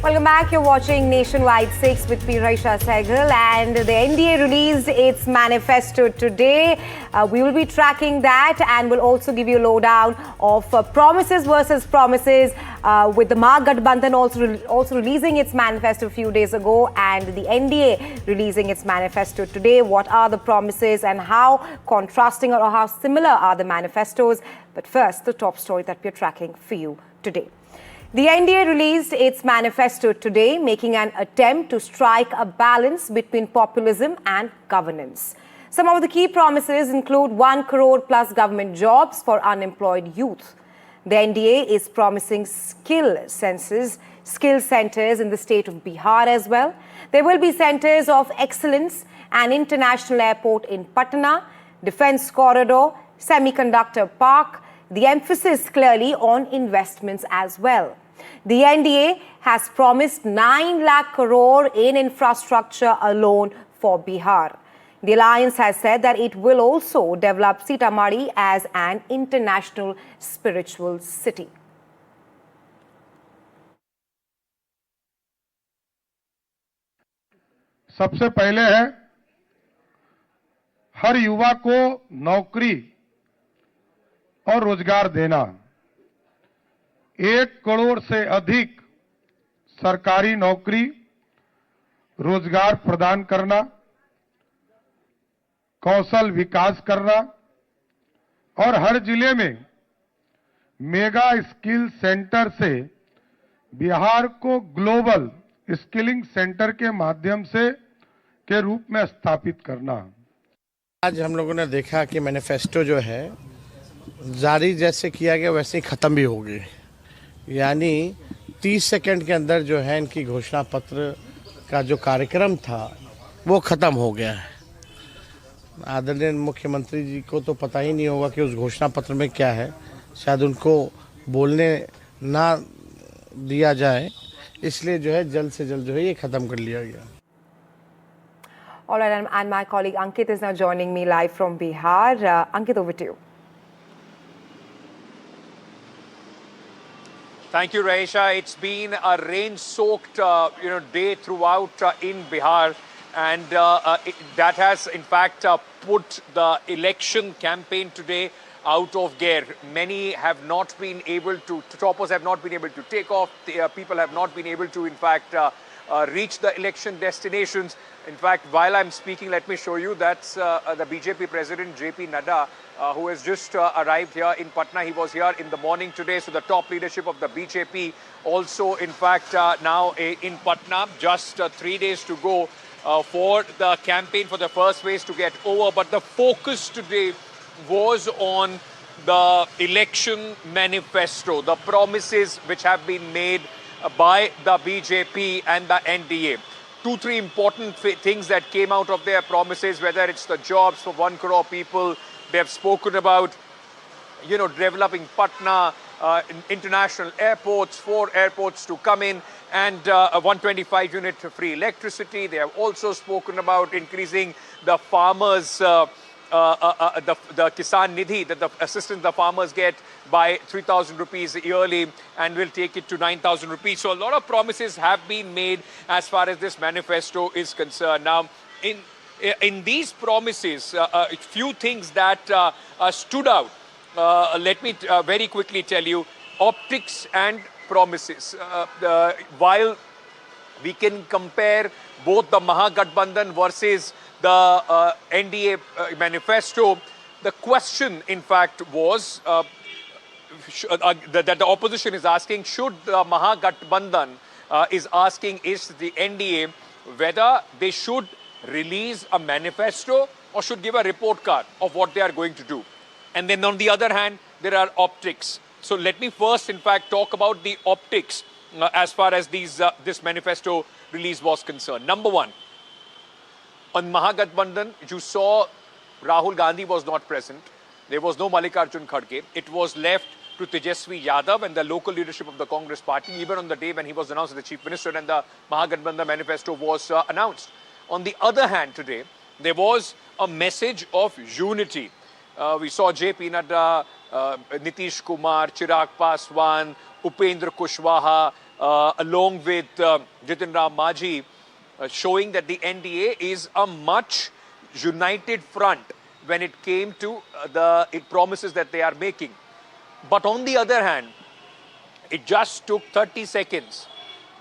Welcome back. You're watching Nationwide 6 with P. Raisha Sehgal, and the NDA released its manifesto today. We will be tracking that, and we'll also give you a lowdown of promises versus promises, with the Mahagathbandhan also releasing its manifesto a few days ago, and the NDA releasing its manifesto today. What are the promises and how contrasting or how similar are the manifestos? But first, the top story that we're tracking for you today. The NDA released its manifesto today, making an attempt to strike a balance between populism and governance. Some of the key promises include 1 crore plus government jobs for unemployed youth. The NDA is promising skill centers in the state of Bihar as well. There will be centers of excellence, an international airport in Patna, defense corridor, semiconductor park. The emphasis clearly on investments as well. The NDA has promised 9 lakh crore in infrastructure alone for Bihar. The alliance has said that it will also develop Sitamarhi as an international spiritual city. सबसे पहले है हर युवा को नौकरी और रोजगार देना। 1 करोड़ से अधिक सरकारी नौकरी, रोजगार प्रदान करना, कौशल विकास करना और हर जिले में मेगा स्किल सेंटर से बिहार को ग्लोबल स्किलिंग सेंटर के माध्यम से के रूप में स्थापित करना। आज हम लोगों ने देखा कि मैनिफेस्टो जो है जारी जैसे किया गया वैसे ही ख़त्म भी हो गई, यानी 30 सेकंड के अंदर जो है इनकी घोषणा पत्र का जो कार्यक्रम था वो ख़त्म हो गया है। आदरणीय मुख्यमंत्री जी को तो पता ही नहीं होगा कि उस घोषणा पत्र में क्या है, शायद उनको बोलने ना दिया जाए, इसलिए जो है जल्द से जल्द जो है ये ख़त्म कर लिया गया। All right, and my colleague Ankit is now joining me live from Bihar. Ankit, over to you. Thank you, Raisha. It's been a rain-soaked, day throughout in Bihar, and that has, in fact, put the election campaign today out of gear. Many have not been able to, toppers have not been able to take off. People have not been able to, in fact, reach the election destinations. In fact, while I'm speaking, let me show you that's the BJP President JP Nadda, who has just arrived here in Patna. He was here in the morning today. So the top leadership of the BJP also, in fact, now in Patna. Just 3 days to go for the campaign for the first phase to get over. But the focus today was on the election manifesto, the promises which have been made by the BJP and the NDA. 2-3 important things that came out of their promises, whether it's the jobs for 1 crore people. They have spoken about, developing Patna, international airports, 4 airports to come in, and 125 unit free electricity. They have also spoken about increasing the farmers' the Kisan Nidhi, that the assistance the farmers get, by 3,000 rupees yearly, and will take it to 9,000 rupees. So a lot of promises have been made as far as this manifesto is concerned. Now, in these promises, a few things that stood out. Let me very quickly tell you, optics and promises. While we can compare both the Mahagathbandhan versus the NDA manifesto, the question, in fact, was that the opposition is asking, should the Mahagathbandhan is asking is the NDA whether they should release a manifesto or should give a report card of what they are going to do. And then on the other hand, there are optics. So let me first, in fact, talk about the optics as far as this manifesto release was concerned. Number one, on Mahagathbandhan, you saw Rahul Gandhi was not present. There was no Mallikarjun Kharge. It was left to Tejasvi Yadav and the local leadership of the Congress party, even on the day when he was announced as the Chief Minister and the Mahagathbandhan manifesto was announced. On the other hand, today, there was a message of unity. We saw JP Nadda, Nitish Kumar, Chirag Paswan, Upendra Kushwaha, along with Jitin Ram Majhi, showing that the NDA is a much united front when it came to the promises that they are making. But on the other hand, it just took 30 seconds.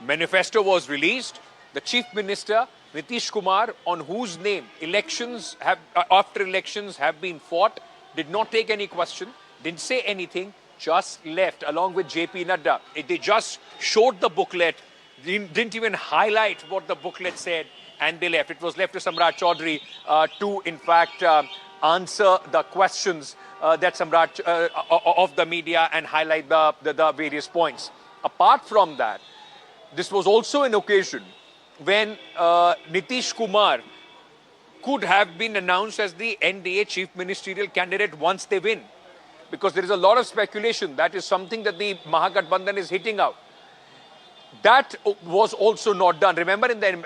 Manifesto was released. The Chief Minister, Nitish Kumar, on whose name elections have, after elections have been fought, did not take any question, didn't say anything, just left along with JP Nadda. They just showed the booklet, didn't even highlight what the booklet said, and they left. It was left to Samrat Chaudhary to, in fact, answer the questions that Samrat of the media and highlight the various points. Apart from that, this was also an occasion when Nitish Kumar could have been announced as the NDA chief ministerial candidate once they win. Because there is a lot of speculation. That is something that the Mahagathbandhan is hitting out. That was also not done. Remember, in the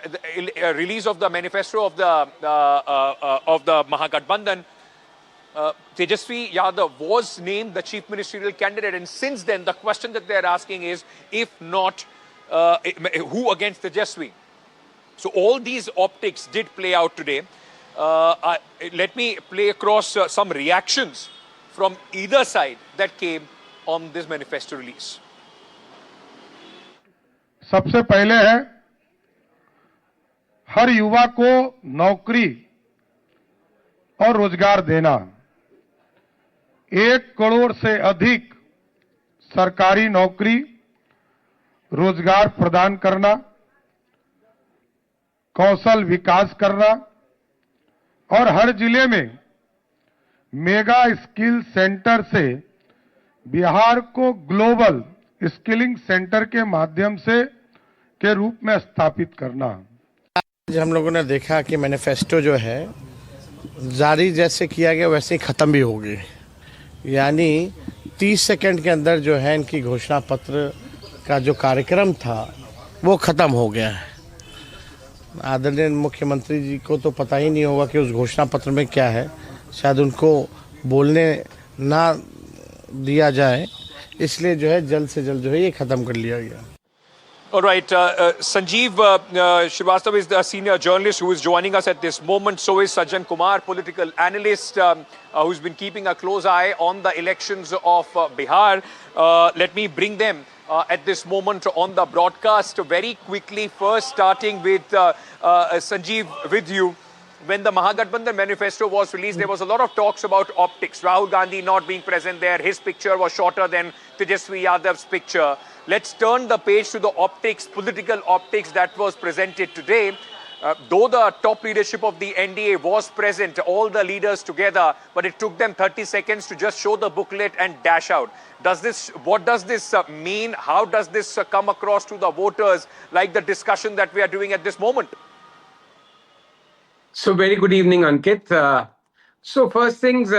release of the manifesto of the Mahagathbandhan, Tejasvi Yadav was named the chief ministerial candidate. And since then, the question that they are asking is, if not, who against Tejasvi? So all these optics did play out today. Let me play across some reactions from either side that came on this manifesto release. सबसे पहले है हर युवा को नौकरी और रोजगार देना। 1 करोड़ से अधिक सरकारी नौकरी, रोजगार प्रदान करना, कौशल विकास करना और हर जिले में मेगा स्किल सेंटर से बिहार को ग्लोबल स्किलिंग सेंटर के माध्यम से के रूप में स्थापित करना। आज हम लोगों ने देखा कि मैनिफेस्टो जो है जारी जैसे किया गया वैसे ही ख़त्म भी होगी। यानी 30 सेकंड के अंदर जो है इनकी घोषणा पत्र का जो कार्यक्रम था वो ख़त्म हो गया है। आदरणीय मुख्यमंत्री जी को तो पता ही नहीं होगा कि उस घोषणा पत्र में क्या है, शायद उनको बोलने ना दिया जाए, इसलिए जो है जल्द से जल्द जो है ये ख़त्म कर लिया गया। All right, Sanjeev Srivastava is the senior journalist who is joining us at this moment. So is Sajjan Kumar, political analyst who's been keeping a close eye on the elections of Bihar. Let me bring them at this moment on the broadcast very quickly. First, starting with Sanjeev, with you. When the Mahagathbandhan manifesto was released, there was a lot of talks about optics. Rahul Gandhi not being present there. His picture was shorter than Tejasvi Yadav's picture. Let's turn the page to the optics, political optics that was presented today. Though the top leadership of the NDA was present, all the leaders together, but it took them 30 seconds to just show the booklet and dash out. What does this mean? How does this come across to the voters, like the discussion that we are doing at this moment? So very good evening, Ankit. So first things,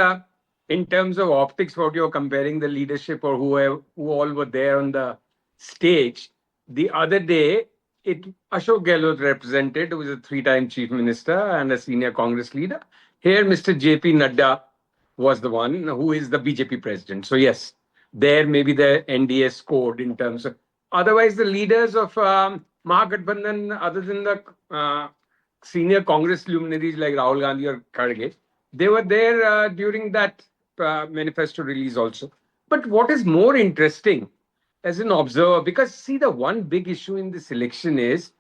in terms of optics, what you're comparing the leadership or who all were there on the stage, the other day, Ashok Gehlot represented, who is a 3-time chief minister and a senior Congress leader. Here, Mr. JP Nadda was the one who is the BJP president. So yes, there maybe the NDA scored in terms of, otherwise the leaders of Mahagathbandhan, other than the senior Congress luminaries like Rahul Gandhi or Kharge, they were there during that manifesto release also. But what is more interesting as an observer, because see, the one big issue in this election is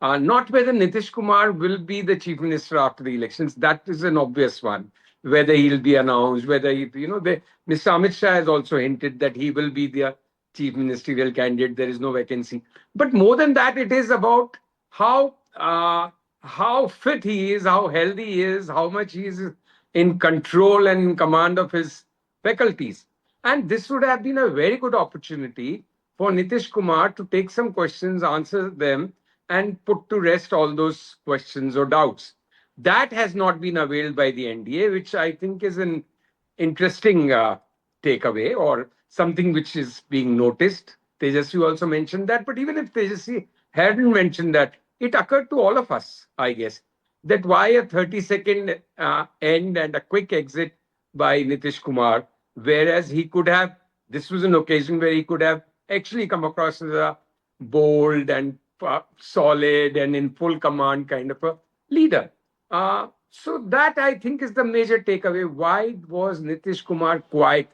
not whether Nitish Kumar will be the chief minister after the elections. That is an obvious one. Whether he'll be announced, whether he, Mr. Amit Shah has also hinted that he will be the chief ministerial candidate. There is no vacancy. But more than that, it is about how fit he is, how healthy he is, how much he is in control and in command of his faculties. And this would have been a very good opportunity for Nitish Kumar to take some questions, answer them, and put to rest all those questions or doubts. That has not been availed by the NDA, which I think is an interesting takeaway or something which is being noticed. Tejasvi also mentioned that, but even if Tejasvi hadn't mentioned that, it occurred to all of us, I guess, that why a 30-second end and a quick exit by Nitish Kumar, whereas he could have, this was an occasion where he could have actually come across as a bold and solid and in full command kind of a leader. So that I think is the major takeaway. Why was Nitish Kumar quiet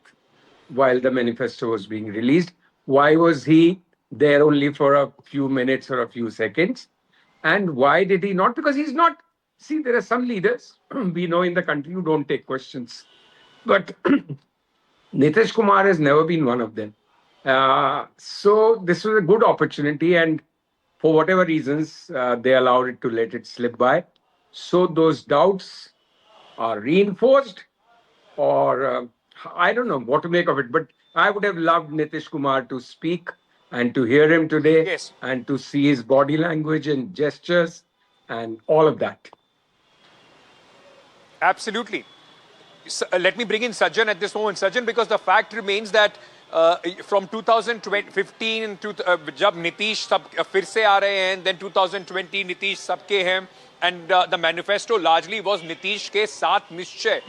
while the manifesto was being released? Why was he there only for a few minutes or a few seconds? And why did he not? Because he's not. See, there are some leaders we know in the country who don't take questions. But Nitish Kumar has never been one of them. So this was a good opportunity, and for whatever reasons, they allowed it to let it slip by. So those doubts are reinforced, or I don't know what to make of it. But I would have loved Nitish Kumar to speak and to hear him today, Yes. and to see his body language and gestures and all of that. Absolutely. Let me bring in Sajjan at this moment. Sajjan, because the fact remains that from 2015 to जब नीतीश सब फिर से आ रहे हैं, then 2020 Nitish सबके हैं, and the manifesto largely was Nitish के साथ निश्चय.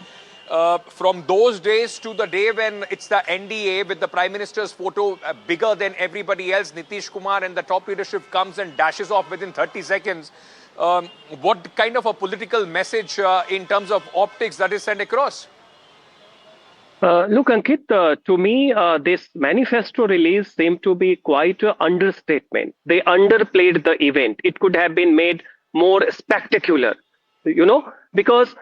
From those days to the day when it's the NDA with the Prime Minister's photo bigger than everybody else, Nitish Kumar and the top leadership comes and dashes off within 30 seconds. What kind of a political message in terms of optics that is sent across? Look, Ankit, to me, this manifesto release seemed to be quite an understatement. They underplayed the event. It could have been made more spectacular, because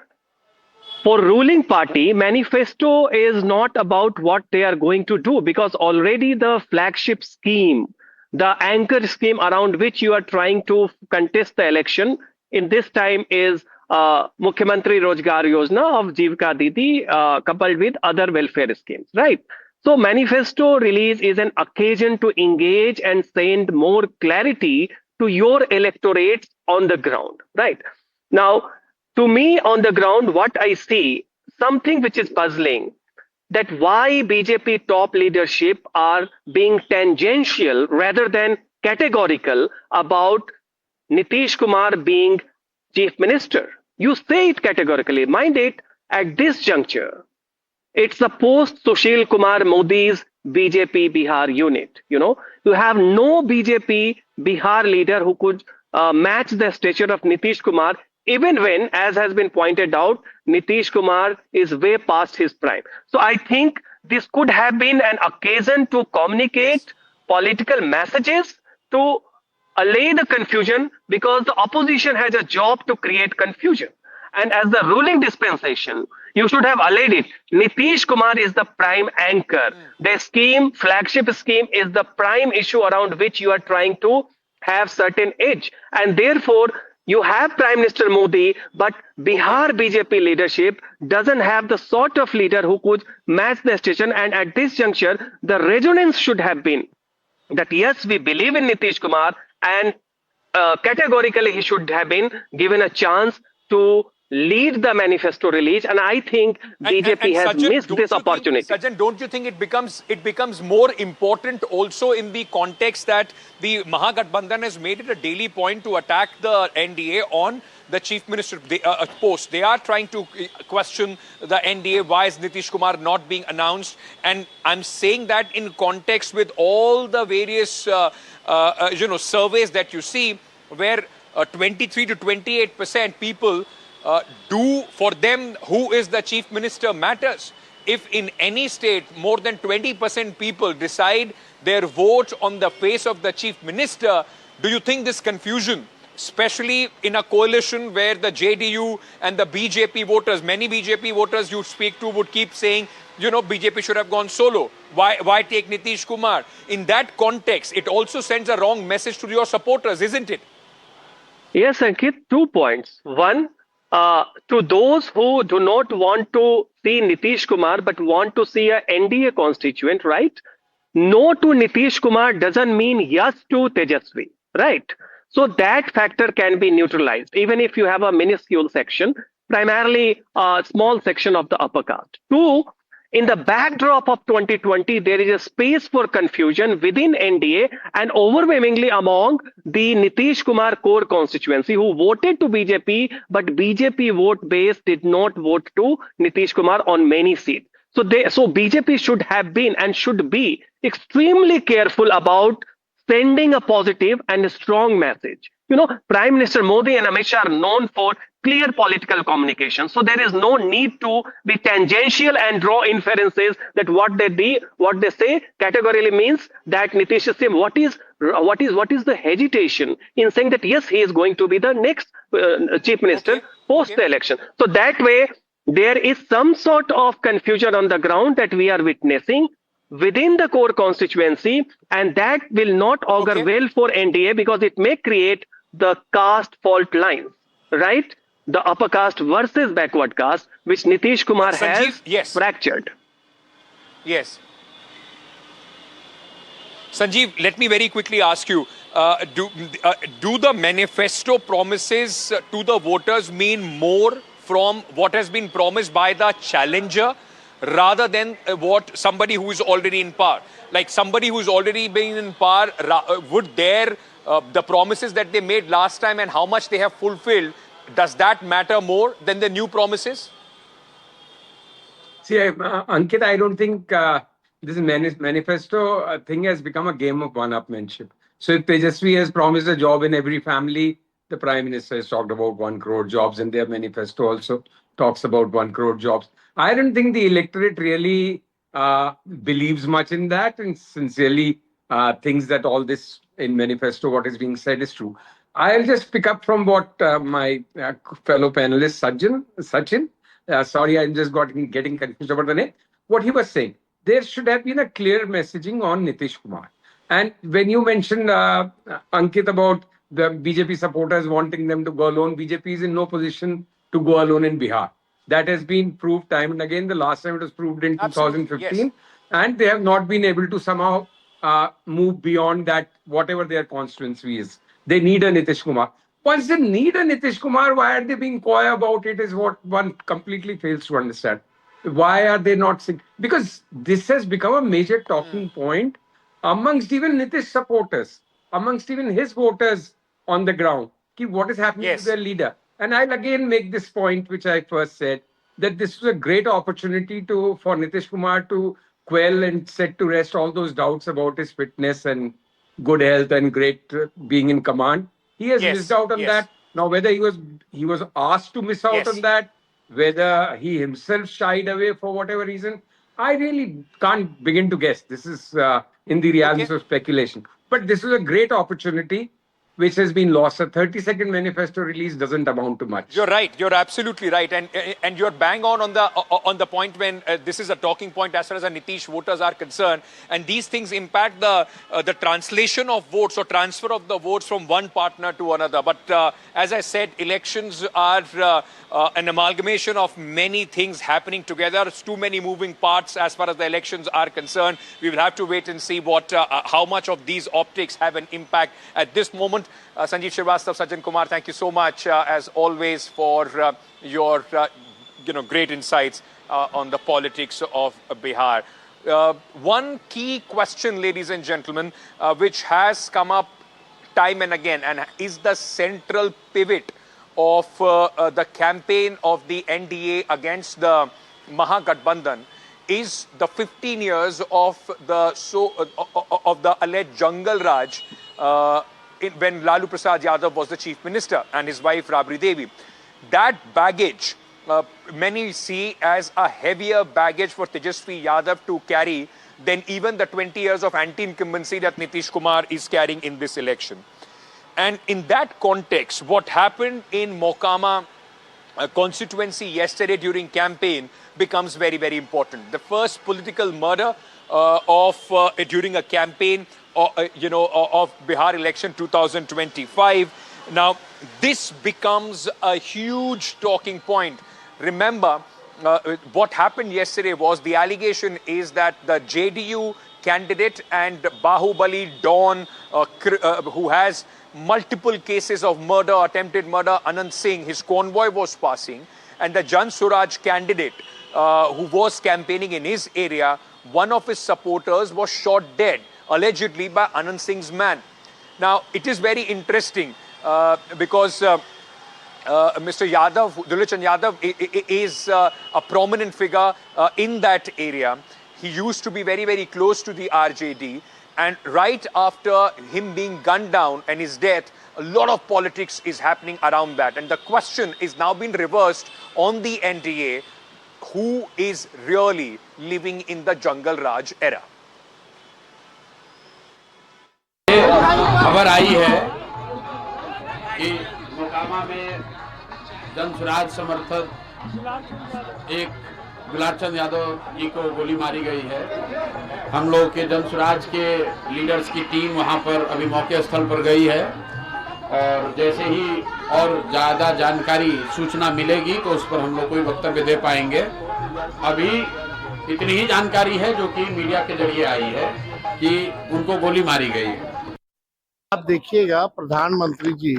for ruling party, manifesto is not about what they are going to do, because already the flagship scheme, the anchor scheme around which you are trying to contest the election in this time is Mukhyamantri Rozgar Yojana of Jeevika Didi, coupled with other welfare schemes, right? So manifesto release is an occasion to engage and send more clarity to your electorates on the ground, right? Now, to me, on the ground, what I see, something which is puzzling, that why BJP top leadership are being tangential rather than categorical about Nitish Kumar being chief minister. You say it categorically. Mind it, at this juncture, it's a post Sushil Kumar Modi's BJP Bihar unit. You have no BJP Bihar leader who could match the stature of Nitish Kumar, even when, as has been pointed out, Nitish Kumar is way past his prime. So I think this could have been an occasion to communicate political messages, to allay the confusion, because the opposition has a job to create confusion. And as the ruling dispensation, you should have allayed it. Nitish Kumar is the prime anchor. The scheme, flagship scheme, is the prime issue around which you are trying to have certain edge. And therefore, you have Prime Minister Modi, but Bihar BJP leadership doesn't have the sort of leader who could match the station. And at this juncture, the resonance should have been that yes, we believe in Nitish Kumar, and categorically he should have been given a chance to lead the manifesto release. And I think BJP has Sajjan, missed this opportunity. Sajjan, don't you think it becomes more important also in the context that the Mahagathbandhan has made it a daily point to attack the NDA on the chief minister post? They are trying to question the NDA. Why is Nitish Kumar not being announced? And I'm saying that in context with all the various surveys that you see, where 23 to 28% people do for them who is the chief minister matters. If in any state more than 20% people decide their vote on the face of the chief minister, do you think this confusion, especially in a coalition where the JDU and the BJP voters, many BJP voters you speak to would keep saying, BJP should have gone solo. Why take Nitish Kumar? In that context, it also sends a wrong message to your supporters, isn't it? Yes, Ankit, 2 points. One, to those who do not want to see Nitish Kumar but want to see a NDA constituent, right? No to Nitish Kumar doesn't mean yes to Tejasvi, right? So that factor can be neutralized, even if you have a minuscule section, primarily a small section of the upper caste. Two, in the backdrop of 2020, there is a space for confusion within NDA and overwhelmingly among the Nitish Kumar core constituency who voted to BJP, but BJP vote base did not vote to Nitish Kumar on many seats. So BJP should have been and should be extremely careful about sending a positive and a strong message. You know, Prime Minister Modi and Amit Shah are known for clear political communication. So there is no need to be tangential and draw inferences that what they say categorically means that Nitish is saying what is the hesitation in saying that yes, he is going to be the next chief minister post the election. So that way there is some sort of confusion on the ground that we are witnessing within the core constituency, and that will not augur well for NDA because it may create the caste fault lines, right? The upper caste versus backward caste, which Nitish Kumar Sanjeev, has fractured. Yes. Sanjeev, let me very quickly ask you, do the manifesto promises to the voters mean more from what has been promised by the challenger rather than what somebody who is already in power? Like somebody who's already been in power, would the promises that they made last time and how much they have fulfilled, does that matter more than the new promises? See, Ankit, I don't think this manifesto thing has become a game of one-upmanship. So if Tejasvi has promised a job in every family, the Prime Minister has talked about 1 crore jobs, and their manifesto also talks about 1 crore jobs. I don't think the electorate really believes much in that and sincerely thinks that all this in manifesto, what is being said, is true. I'll just pick up from what my fellow panelist Sachin, sorry, I'm just getting confused about the name. What he was saying, there should have been a clear messaging on Nitish Kumar. And when you mentioned, Ankit, about the BJP supporters wanting them to go alone, BJP is in no position to go alone in Bihar. That has been proved time and again. The last time it was proved in 2015. Yes. And they have not been able to somehow move beyond that, whatever their constituency is. They need a Nitish Kumar. Once they need a Nitish Kumar, why are they being coy about it is what one completely fails to understand. Why are they not saying? Because this has become a major talking point amongst even Nitish supporters, amongst even his voters on the ground. What is happening to their leader? And I'll again make this point, which I first said, that this was a great opportunity for Nitish Kumar to quell and set to rest all those doubts about his fitness and good health and great being in command. He has missed out on that. Now, whether he was asked to miss out on that, whether he himself shied away for whatever reason, I really can't begin to guess. This is in the realms of speculation. But this is a great opportunity which has been lost. A 30-second manifesto release doesn't amount to much. You're right. You're absolutely right, and you're bang on the point when this is a talking point as far as the Nitish voters are concerned, and these things impact the translation of votes or transfer of the votes from one partner to another. But as I said, elections are an amalgamation of many things happening together. It's too many moving parts as far as the elections are concerned. We will have to wait and see how much of these optics have an impact at this moment. Sanjeev Srivastava, Sajjan Kumar, thank you so much as always for your great insights on the politics of Bihar. One key question, ladies and gentlemen, which has come up time and again, and is the central pivot of the campaign of the NDA against the Mahagathbandhan, is the 15 years of the alleged Jungle Raj when Lalu Prasad Yadav was the chief minister and his wife Rabri Devi. That baggage, many see as a heavier baggage for Tejasvi Yadav to carry than even the 20 years of anti-incumbency that Nitish Kumar is carrying in this election. And in that context, what happened in Mokama constituency yesterday during campaign becomes very, very important. The first political murder during a campaign of Bihar election 2025. Now, this becomes a huge talking point. Remember, what happened yesterday was the allegation is that the JDU candidate and Bahubali Dawn, who has multiple cases of murder, attempted murder, Anand Singh, his convoy was passing, and the Jan Suraj candidate who was campaigning in his area, one of his supporters was shot dead, allegedly by Anand Singh's man. Now, it is very interesting because Mr. Yadav, Dulachan Yadav, is a prominent figure in that area. He used to be very, very close to the RJD. And right after him being gunned down and his death, a lot of politics is happening around that. And the question is now being reversed on the NDA, who is really living in the Jungle Raj era? खबर आई है कि मोकामा में जन स्वराज समर्थक एक गुलाबचंद यादव जी को गोली मारी गई है। हम लोग के जन स्वराज के लीडर्स की टीम वहां पर अभी मौके स्थल पर गई है और जैसे ही और ज़्यादा जानकारी सूचना मिलेगी तो उस पर हम लोग कोई वक्तव्य दे पाएंगे। अभी इतनी ही जानकारी है जो कि मीडिया के जरिए आई है कि उनको गोली मारी गई है। आप देखिएगा प्रधानमंत्री जी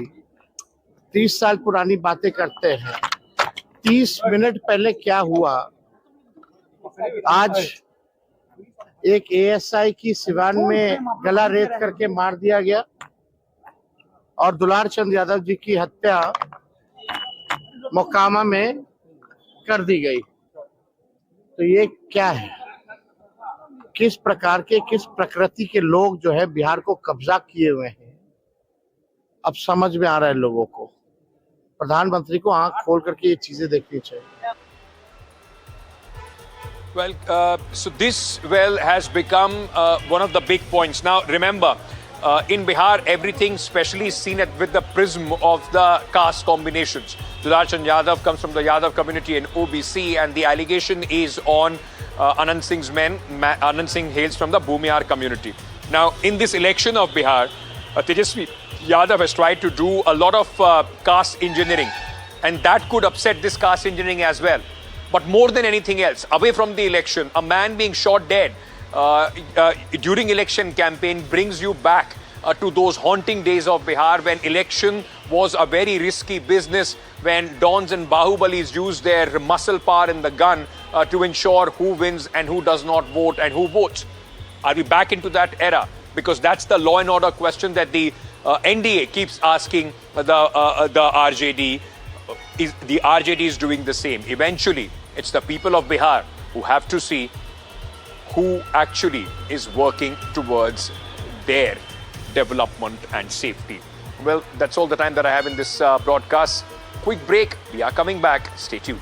30 साल पुरानी बातें करते हैं। 30 मिनट पहले क्या हुआ, आज एक एएसआई की सिवान में गला रेत करके मार दिया गया और दुलार चंद यादव जी की हत्या मोकामा में कर दी गई। तो ये क्या है, किस प्रकार के, किस प्रकृति के लोग जो है बिहार को कब्जा किए हुए हैं, अब समझ में आ रहा है लोगों को। प्रधानमंत्री को आंख खोल करके ये चीजें देखनी चाहिए। Well, so this has become one of the big points. Now, remember, in Bihar, everything specially is seen with the prism of the caste combinations. Dular Chand Yadav comes from the Yadav community and OBC, and the allegation is on Anand Singh's men. Anand Singh hails from the Bhumihar community. Now, in this election of Bihar, Tejasvi Yadav has tried to do a lot of caste engineering, and that could upset this caste engineering as well. But more than anything else, away from the election, a man being shot dead during election campaign brings you back to those haunting days of Bihar when election was a very risky business, when dons and bahubalis used their muscle power in the gun to ensure who wins and who does not vote and who votes. Are we back into that era? Because that's the law and order question that the NDA keeps asking the RJD. The RJD is doing the same. Eventually, it's the people of Bihar who have to see who actually is working towards their development and safety. Well, that's all the time that I have in this broadcast. Quick break. We are coming back. Stay tuned.